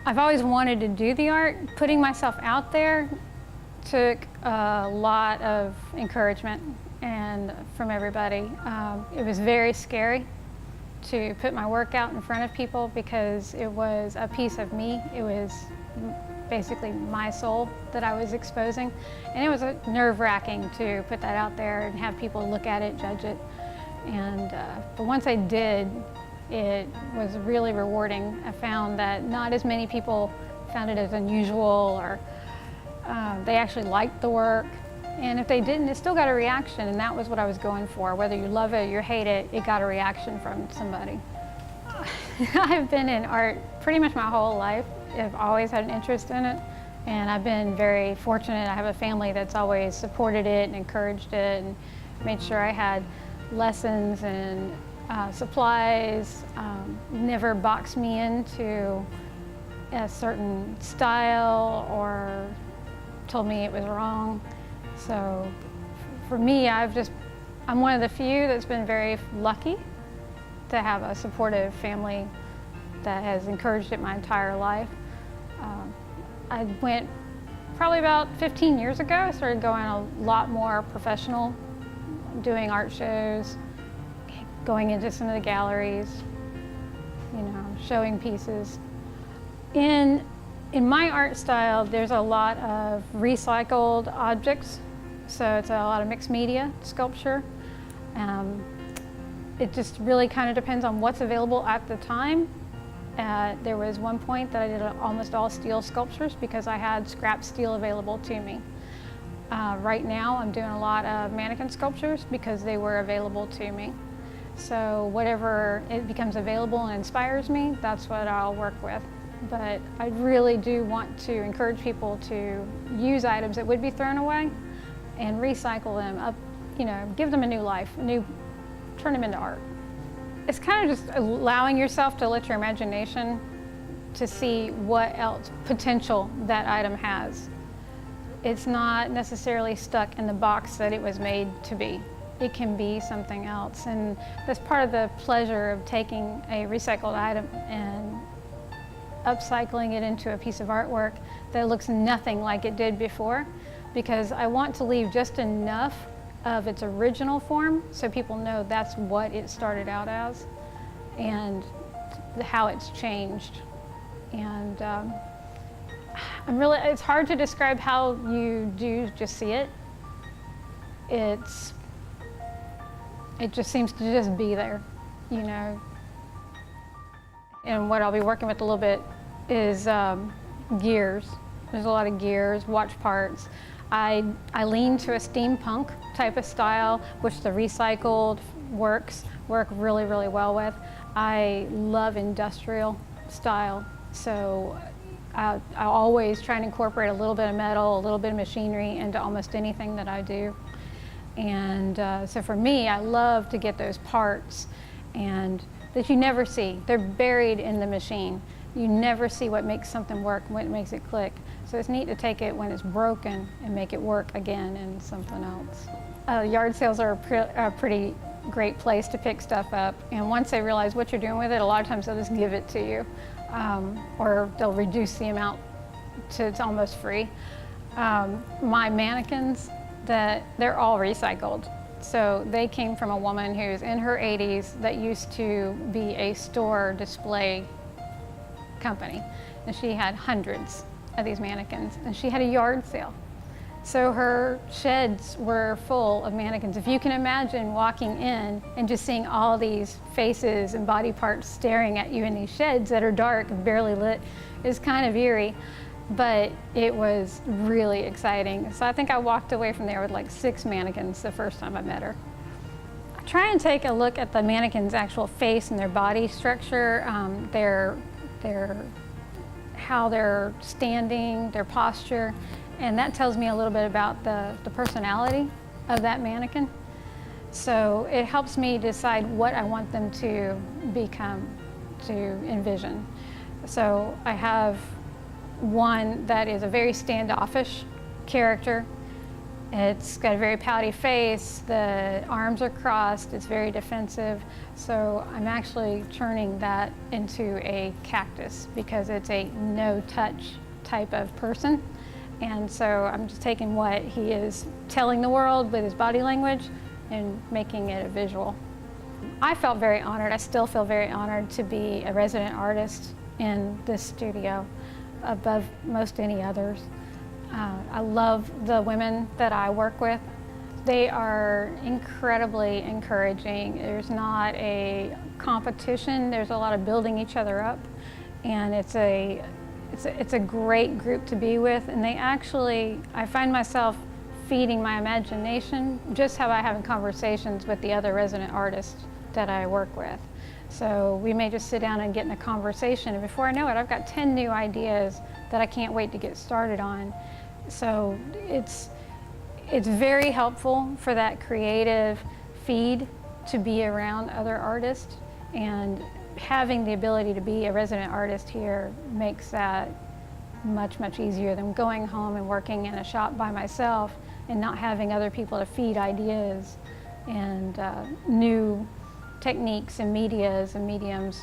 I've always wanted to do the art. Putting myself out there took a lot of encouragement and from everybody. It was very scary to put my work out in front of people because it was a piece of me. It was basically my soul that I was exposing. And it was nerve-wracking to put that out there and have people look at it, judge it. And but once I did, it was really rewarding. I found that not as many people found it as unusual, or they actually liked the work. And if they didn't, it still got a reaction, and that was what I was going for. Whether you love it or you hate it, it got a reaction from somebody. I've been in art pretty much my whole life. I've always had an interest in it, and I've been very fortunate. I have a family that's always supported it and encouraged it and made sure I had lessons and supplies, never boxed me into a certain style or told me it was wrong. So for me, I'm one of the few that's been very lucky to have a supportive family that has encouraged it my entire life. I went probably about 15 years ago. I started going a lot more professional, doing art shows, going into some of the galleries, showing pieces. In my art style, there's a lot of recycled objects, so it's a lot of mixed media sculpture. It just really kind of depends on what's available at the time. There was one point that I did almost all steel sculptures because I had scrap steel available to me. Right now, I'm doing a lot of mannequin sculptures because they were available to me. So whatever it becomes available and inspires me, that's what I'll work with. But I really do want to encourage people to use items that would be thrown away and recycle them up, give them a new life, turn them into art. It's kind of just allowing yourself to let your imagination to see what else potential that item has. It's not necessarily stuck in the box that it was made to be. It can be something else, and that's part of the pleasure of taking a recycled item and upcycling it into a piece of artwork that looks nothing like it did before, because I want to leave just enough of its original form so people know that's what it started out as and how it's changed. And it's hard to describe how you do just see it. It just seems to just be there, And what I'll be working with a little bit is gears. There's a lot of gears, watch parts. I lean to a steampunk type of style, which the recycled work really, really well with. I love industrial style, so I always try and incorporate a little bit of metal, a little bit of machinery into almost anything that I do. And so for me, I love to get those parts and that you never see. They're buried in the machine. You never see what makes something work, what makes it click. So it's neat to take it when it's broken and make it work again in something else. Yard sales are a pretty great place to pick stuff up. And once they realize what you're doing with it, a lot of times they'll just give it to you. Or they'll reduce the amount to it's almost free. My mannequins, they're all recycled. So they came from a woman who's in her 80s that used to be a store display company. And she had hundreds of these mannequins, and she had a yard sale. So her sheds were full of mannequins. If you can imagine walking in and just seeing all these faces and body parts staring at you in these sheds that are dark and barely lit, is kind of eerie. But it was really exciting. So I think I walked away from there with like 6 mannequins the first time I met her. I try and take a look at the mannequin's actual face and their body structure, how they're standing, their posture, and that tells me a little bit about the personality of that mannequin. So it helps me decide what I want them to become, to envision. So I have one that is a very standoffish character, It's got a very pouty face, the arms are crossed, it's very defensive. So I'm actually turning that into a cactus because it's a no-touch type of person. And so I'm just taking what he is telling the world with his body language and making it a visual. I felt very honored, I still feel very honored to be a resident artist in this studio above most any others. I love the women that I work with. They are incredibly encouraging. There's not a competition, there's a lot of building each other up, and it's a great group to be with, and they actually, I find myself feeding my imagination just how I have in conversations with the other resident artists that I work with. So we may just sit down and get in a conversation, and before I know it, I've got 10 new ideas that I can't wait to get started on. So it's very helpful for that creative feed to be around other artists, and having the ability to be a resident artist here makes that much, much easier than going home and working in a shop by myself and not having other people to feed ideas and new techniques and medias and mediums